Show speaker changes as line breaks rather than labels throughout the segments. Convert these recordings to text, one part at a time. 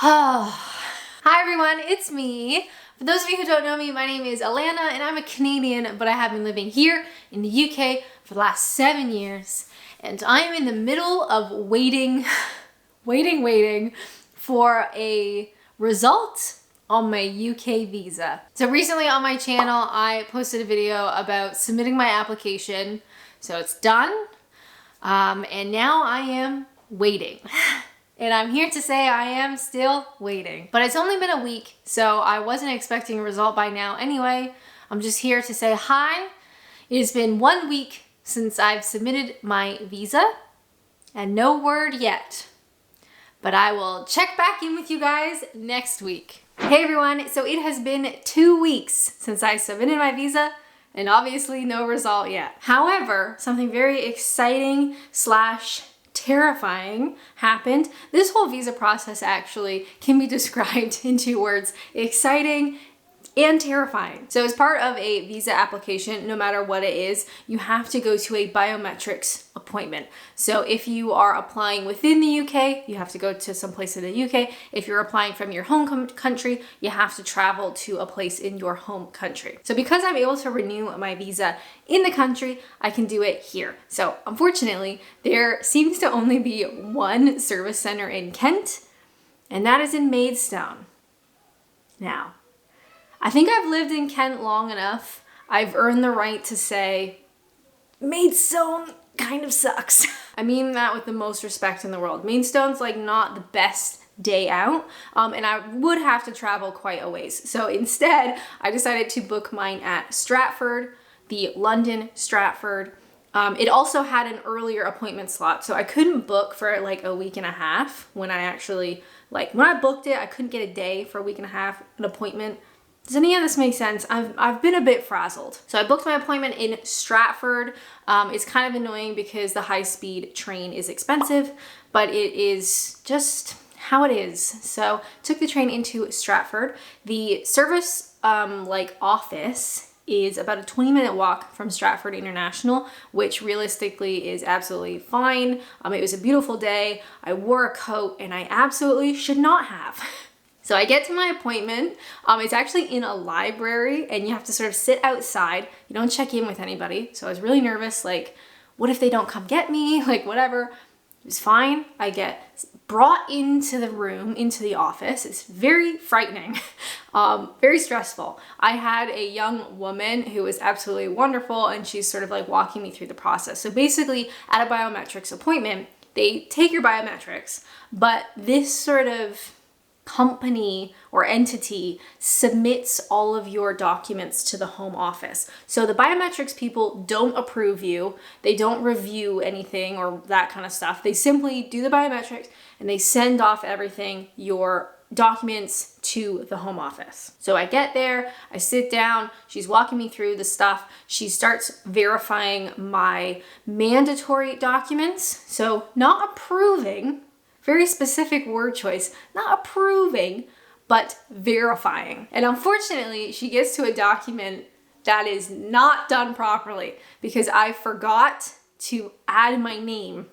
Hi everyone, it's me. For those of you who don't know me, my name is Alanna and I'm a Canadian, but I have been living here in the UK for the last 7 years. And I am in the middle of waiting for a result on my UK visa. So recently on my channel, I posted a video about submitting my application. So it's done. And now I am waiting. And I'm here to say I am still waiting. But it's only been a week, so I wasn't expecting a result by now anyway. I'm just here to say hi. It has been 1 week since I've submitted my visa, and no word yet. But I will check back in with you guys next week. Hey everyone, so it has been 2 weeks since I submitted my visa, and obviously no result yet. However, something very exciting / terrifying happened. This whole visa process actually can be described in 2 words: exciting and terrifying. So as part of a visa application, no matter what it is, you have to go to a biometrics appointment. So if you are applying within the UK, you have to go to some place in the UK. If you're applying from your home country, you have to travel to a place in your home country. So because I'm able to renew my visa in the country, I can do it here. So unfortunately, there seems to only be one service center in Kent, and that is in Maidstone. Now, I think I've lived in Kent long enough. I've earned the right to say, Maidstone kind of sucks. I mean that with the most respect in the world. Maidstone's like not the best day out, and I would have to travel quite a ways. So instead, I decided to book mine at Stratford, the London Stratford. It also had an earlier appointment slot, so I couldn't book for like a week and a half when I actually, when I booked it, I couldn't get a day for a week and a half, an appointment. Does any of this make sense? I've been a bit frazzled. So I booked my appointment in Stratford. It's kind of annoying because the high-speed train is expensive, but it is just how it is. So took the train into Stratford. The service office is about a 20-minute walk from Stratford International, which realistically is absolutely fine. It was a beautiful day. I wore a coat and I absolutely should not have. So I get to my appointment. It's actually in a library and you have to sort of sit outside. You don't check in with anybody. So I was really nervous, what if they don't come get me? Whatever. It was fine. I get brought into the room, into the office. It's very frightening, very stressful. I had a young woman who was absolutely wonderful and she's sort of walking me through the process. So basically at a biometrics appointment, they take your biometrics, but this sort of company or entity submits all of your documents to the home office. So the biometrics people don't approve you. They don't review anything or that kind of stuff. They simply do the biometrics and they send off everything, your documents, to the home office. So I get there, I sit down, she's walking me through the stuff. She starts verifying my mandatory documents. So not approving, very specific word choice, not approving, but verifying. And unfortunately, she gets to a document that is not done properly because I forgot to add my name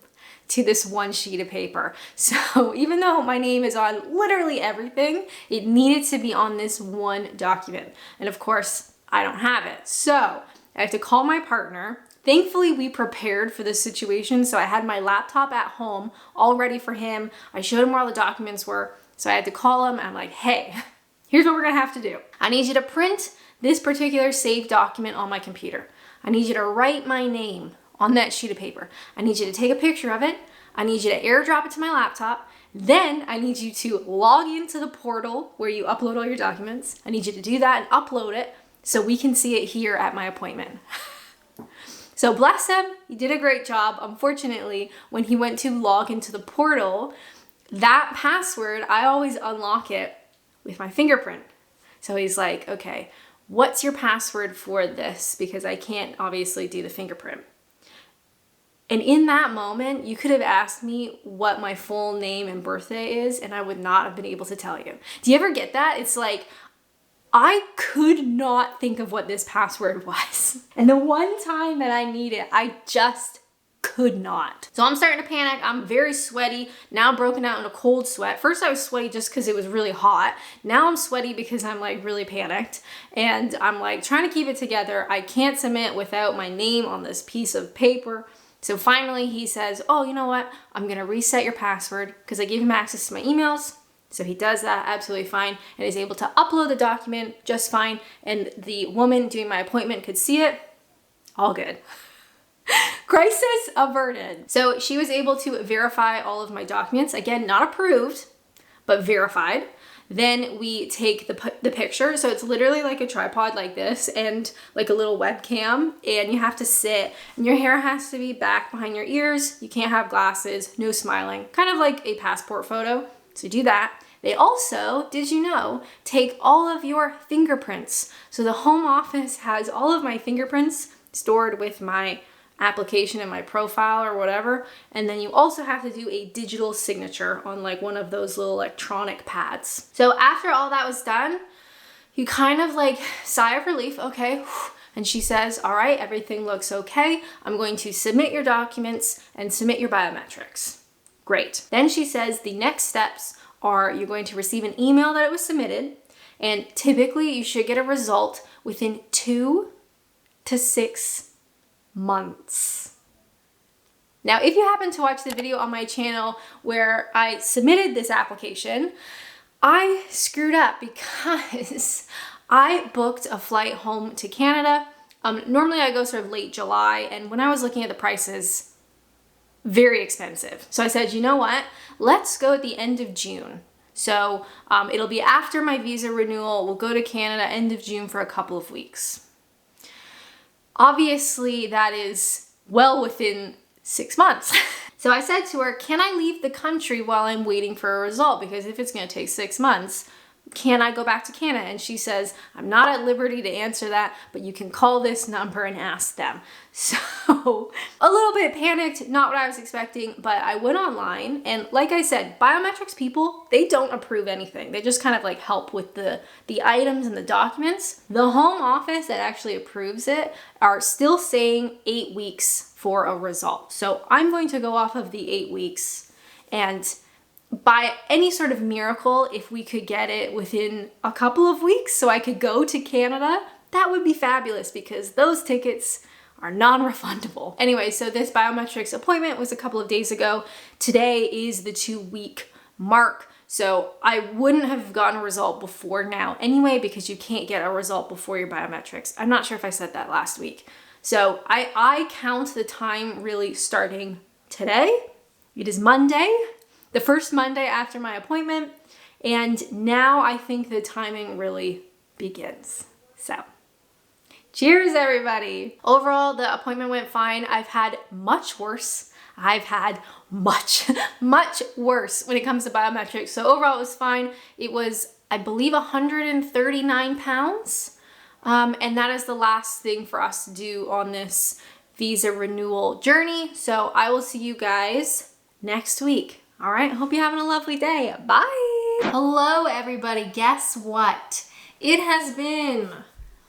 to this one sheet of paper. So even though my name is on literally everything, it needed to be on this one document. And of course, I don't have it. So I have to call my partner. Thankfully, we prepared for this situation, so I had my laptop at home all ready for him. I showed him where all the documents were, so I had to call him. I'm like, hey, here's what we're gonna have to do. I need you to print this particular saved document on my computer. I need you to write my name on that sheet of paper. I need you to take a picture of it. I need you to airdrop it to my laptop. Then I need you to log into the portal where you upload all your documents. I need you to do that and upload it so we can see it here at my appointment. So bless him, he did a great job. Unfortunately, when he went to log into the portal, that password, I always unlock it with my fingerprint. So he's like, okay, what's your password for this? Because I can't obviously do the fingerprint. And in that moment, you could have asked me what my full name and birthday is, and I would not have been able to tell you. Do you ever get that? It's like, I could not think of what this password was. And the one time that I need it, I just could not. So I'm starting to panic. I'm very sweaty. Now I'm broken out in a cold sweat. First I was sweaty just because it was really hot. Now I'm sweaty because I'm like really panicked. And I'm like trying to keep it together. I can't submit without my name on this piece of paper. So finally he says, oh, you know what? I'm gonna reset your password because I gave him access to my emails. So he does that absolutely fine and is able to upload the document just fine. And the woman doing my appointment could see it. All good. Crisis averted. So she was able to verify all of my documents. Again, not approved, but verified. Then we take the picture. So it's literally like a tripod like this and like a little webcam, and you have to sit and your hair has to be back behind your ears. You can't have glasses, no smiling, kind of like a passport photo. So do that. They also, did you know, take all of your fingerprints. So the home office has all of my fingerprints stored with my application and my profile or whatever. And then you also have to do a digital signature on like one of those little electronic pads. So after all that was done, you kind of like sigh of relief, okay. And she says, all right, everything looks okay. I'm going to submit your documents and submit your biometrics. Great. Then she says the next steps are you're going to receive an email that it was submitted, and typically you should get a result within 2 to 6 months. Now, if you happen to watch the video on my channel where I submitted this application, I screwed up because I booked a flight home to Canada. Normally I go sort of late July, and when I was looking at the prices, very expensive. So I said, you know what? Let's go at the end of June. So it'll be after my visa renewal. We'll go to Canada end of June for a couple of weeks. Obviously, that is well within 6 months. So I said to her, can I leave the country while I'm waiting for a result? Because if it's going to take 6 months, can I go back to Canada? And she says, I'm not at liberty to answer that, but you can call this number and ask them. So a little bit panicked, not what I was expecting, but I went online, and like I said, biometrics people, they don't approve anything. They just kind of like help with the items and the documents. The home office that actually approves it are still saying 8 weeks for a result. So I'm going to go off of the 8 weeks, and by any sort of miracle, if we could get it within a couple of weeks so I could go to Canada, that would be fabulous because those tickets are non-refundable. Anyway, so this biometrics appointment was a couple of days ago. Today is the 2-week mark. So I wouldn't have gotten a result before now anyway, because you can't get a result before your biometrics. I'm not sure if I said that last week. So I count the time really starting today. It is Monday, the first Monday after my appointment, and now I think the timing really begins. So, cheers everybody. Overall, the appointment went fine. I've had much worse. I've had much worse when it comes to biometrics. So overall it was fine. It was, I believe, 139 pounds. And that is the last thing for us to do on this visa renewal journey. So I will see you guys next week. All right, hope you're having a lovely day. Bye. Hello, everybody. Guess what? It has been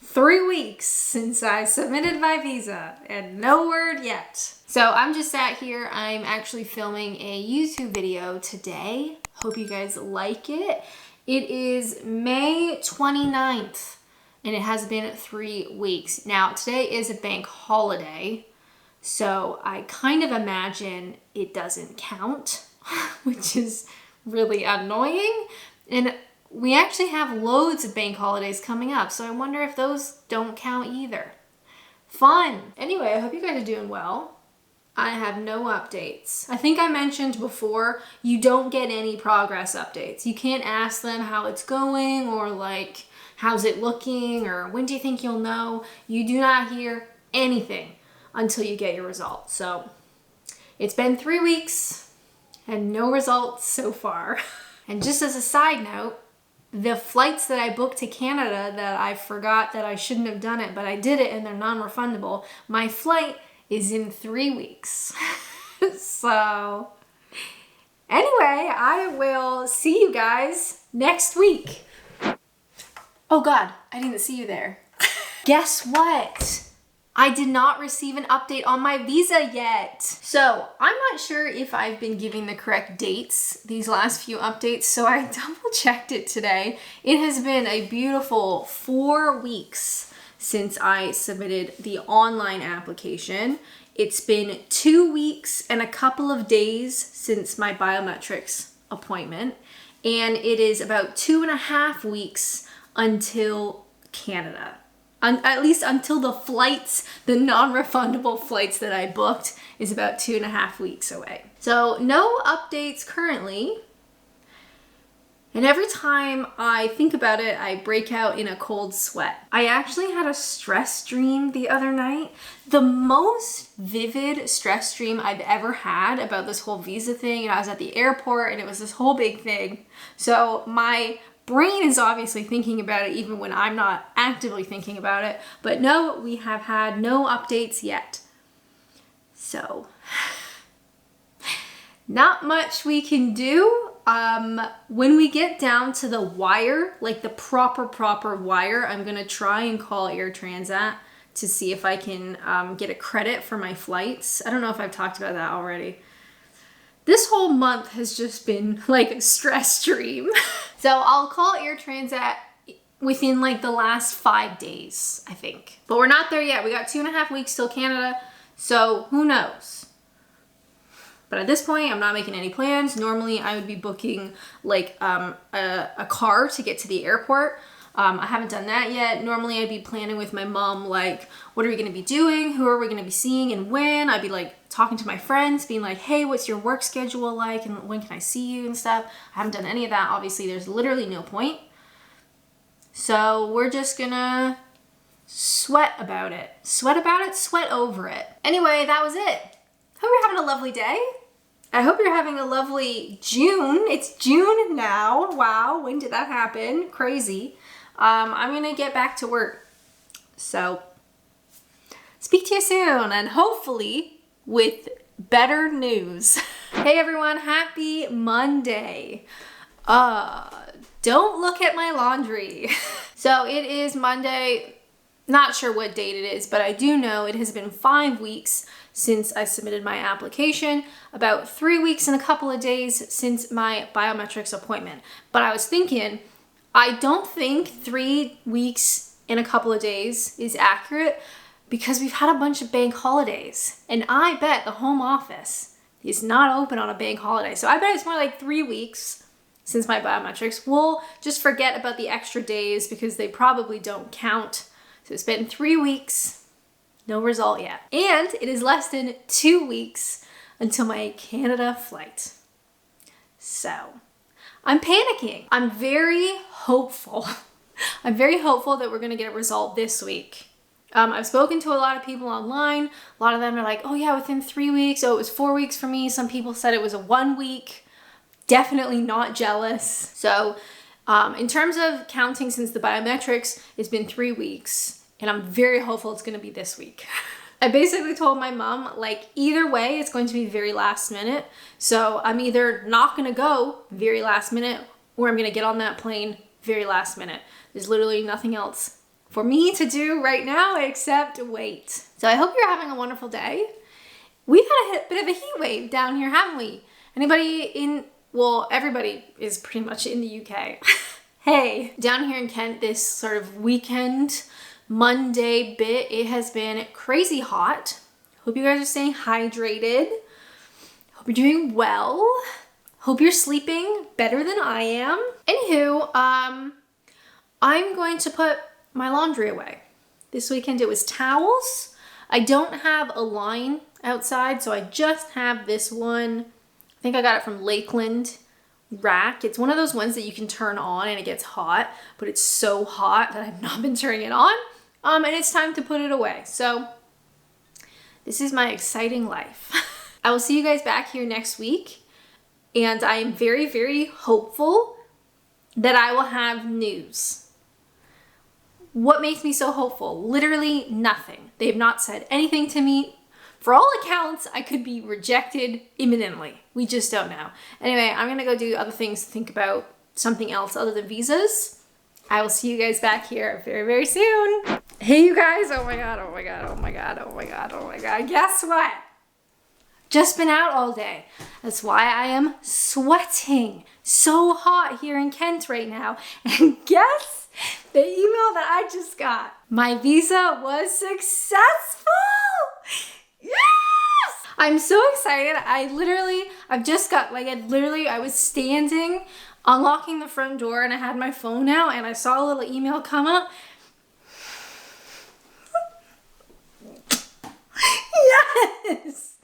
3 weeks since I submitted my visa and no word yet. So I'm just sat here. I'm actually filming a YouTube video today. Hope you guys like it. It is May 29th and it has been 3 weeks. Now, today is a bank holiday, so I kind of imagine it doesn't count, which is really annoying. And we actually have loads of bank holidays coming up, so I wonder if those don't count either. Fun. Anyway, I hope you guys are doing well. I have no updates. I think I mentioned before, you don't get any progress updates. You can't ask them how it's going or like, how's it looking or when do you think you'll know? You do not hear anything until you get your results. So it's been 3 weeks and no results so far. And just as a side note, the flights that I booked to Canada that I forgot that I shouldn't have done it, but I did it and they're non-refundable, my flight is in 3 weeks. So anyway, I will see you guys next week. Oh God, I didn't see you there. Guess what? I did not receive an update on my visa yet. So I'm not sure if I've been giving the correct dates these last few updates, so I double checked it today. It has been a beautiful 4 weeks since I submitted the online application. It's been 2 weeks and a couple of days since my biometrics appointment, and it is about 2.5 weeks until Canada. At least until the flights, the non-refundable flights that I booked, is about 2.5 weeks away. So no updates currently. And every time I think about it, I break out in a cold sweat. I actually had a stress dream the other night. The most vivid stress dream I've ever had about this whole visa thing. And I was at the airport and it was this whole big thing. So my brain is obviously thinking about it even when I'm not actively thinking about it. But no, we have had no updates yet. So, not much we can do. When we get down to the wire, like the proper wire, I'm gonna try and call Air Transat to see if I can get a credit for my flights. I don't know if I've talked about that already. This whole month has just been like a stress dream. So I'll call Air Transat within like the last 5 days, I think. But we're not there yet. We got 2.5 weeks till Canada, so who knows? But at this point, I'm not making any plans. Normally, I would be booking like a car to get to the airport. I haven't done that yet. Normally, I'd be planning with my mom, like, what are we gonna be doing? Who are we gonna be seeing and when? I'd be like talking to my friends, being like, hey, what's your work schedule like? And when can I see you and stuff? I haven't done any of that. Obviously, there's literally no point. So we're just gonna sweat about it. Sweat about it, sweat over it. Anyway, that was it. Hope you're having a lovely day. I hope you're having a lovely June. It's June now. Wow, when did that happen? Crazy. I'm gonna get back to work. So, speak to you soon and hopefully with better news. Hey everyone, happy Monday. Don't look at my laundry. So it is Monday, not sure what date it is, but I do know it has been 5 weeks since I submitted my application, about 3 weeks and a couple of days since my biometrics appointment. But I was thinking, I don't think 3 weeks and a couple of days is accurate because we've had a bunch of bank holidays. And I bet the home office is not open on a bank holiday. So I bet it's more like 3 weeks since my biometrics. We'll just forget about the extra days because they probably don't count. So it's been 3 weeks, no result yet. And it is less than 2 weeks until my Canada flight. So I'm panicking. I'm very hopeful. I'm very hopeful that we're gonna get a result this week. I've spoken to a lot of people online. A lot of them are like, oh yeah, within 3 weeks. Oh, it was 4 weeks for me. Some people said it was a 1 week. Definitely not jealous. So in terms of counting since the biometrics, it's been 3 weeks and I'm very hopeful it's gonna be this week. I basically told my mom, like, either way, it's going to be very last minute. So I'm either not gonna go very last minute or I'm gonna get on that plane very last minute. There's literally nothing else for me to do right now except wait. So I hope you're having a wonderful day. We've had a bit of a heat wave down here, haven't we? Anybody in, well, everybody is pretty much in the UK. Hey, down here in Kent, this sort of weekend, Monday bit, it has been crazy hot. Hope you guys are staying hydrated. Hope you're doing well. Hope you're sleeping better than I am. Anywho, I'm going to put my laundry away. This weekend it was towels. I don't have a line outside, so I just have this one. I think I got it from Lakeland rack. It's one of those ones that you can turn on and it gets hot, but it's so hot that I've not been turning it on. And it's time to put it away. So this is my exciting life. I will see you guys back here next week. And I am very, very hopeful that I will have news. What makes me so hopeful? Literally nothing. They have not said anything to me. For all accounts, I could be rejected imminently. We just don't know. Anyway, I'm gonna go do other things, think about something else other than visas. I will see you guys back here very, very soon. Hey you guys, oh my god, oh my god, oh my god, oh my god, oh my god. Guess what? Just been out all day. That's why I am sweating. So hot here in Kent right now. And guess the email that I just got. My visa was successful! Yes! I'm so excited. I was standing, unlocking the front door, and I had my phone out, and I saw a little email come up. Yes!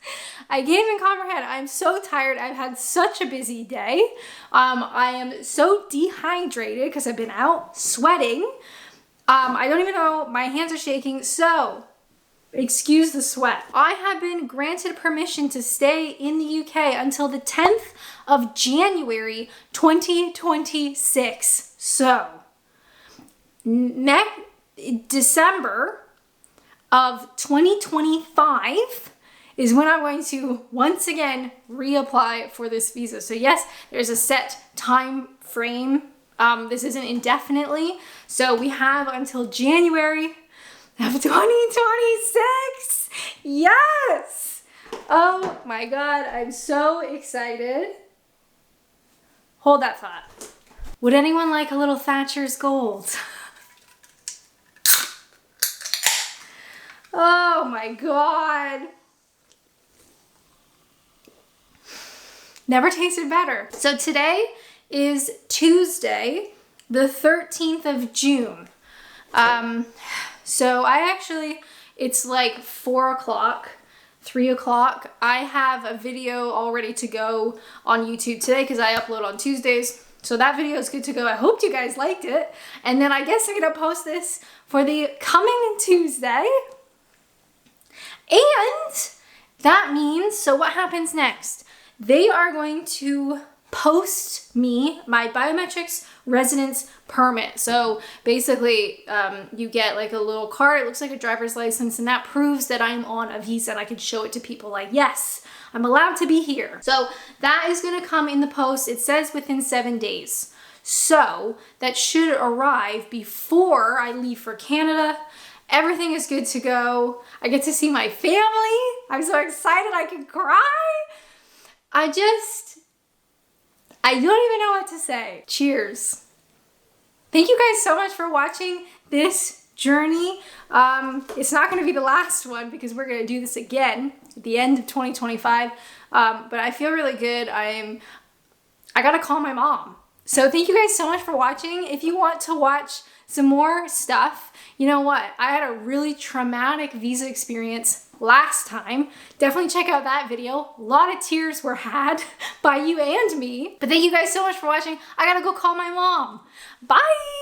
I can't even comprehend. I'm so tired. I've had such a busy day. I am so dehydrated because I've been out sweating. I don't even know, my hands are shaking, so excuse the sweat. I have been granted permission to stay in the UK until the 10th of January 2026. So, next December of 2025 is when I'm going to once again reapply for this visa. So yes, there's a set time frame. This isn't indefinitely. So we have until January of 2026. Yes! Oh my God, I'm so excited. Hold that thought. Would anyone like a little Thatcher's Gold? Oh my God. Never tasted better. So today is Tuesday, the 13th of June. So it's like 4 o'clock, 3 o'clock. I have a video all ready to go on YouTube today because I upload on Tuesdays. So that video is good to go. I hope you guys liked it. And then I guess I'm gonna post this for the coming Tuesday. And that means, so what happens next? They are going to post me my biometrics residence permit. So basically, you get like a little card, it looks like a driver's license, and that proves that I'm on a visa and I can show it to people like, yes, I'm allowed to be here. So that is gonna come in the post. It says within 7 days. So that should arrive before I leave for Canada. Everything is good to go. I get to see my family. I'm so excited I can cry. I don't even know what to say. Cheers. Thank you guys so much for watching this journey. It's not gonna be the last one because we're gonna do this again at the end of 2025. But I feel really good. I gotta call my mom. So thank you guys so much for watching. If you want to watch some more stuff, you know what? I had a really traumatic visa experience last time. Definitely check out that video. A lot of tears were had by you and me. But thank you guys so much for watching. I gotta go call my mom. Bye!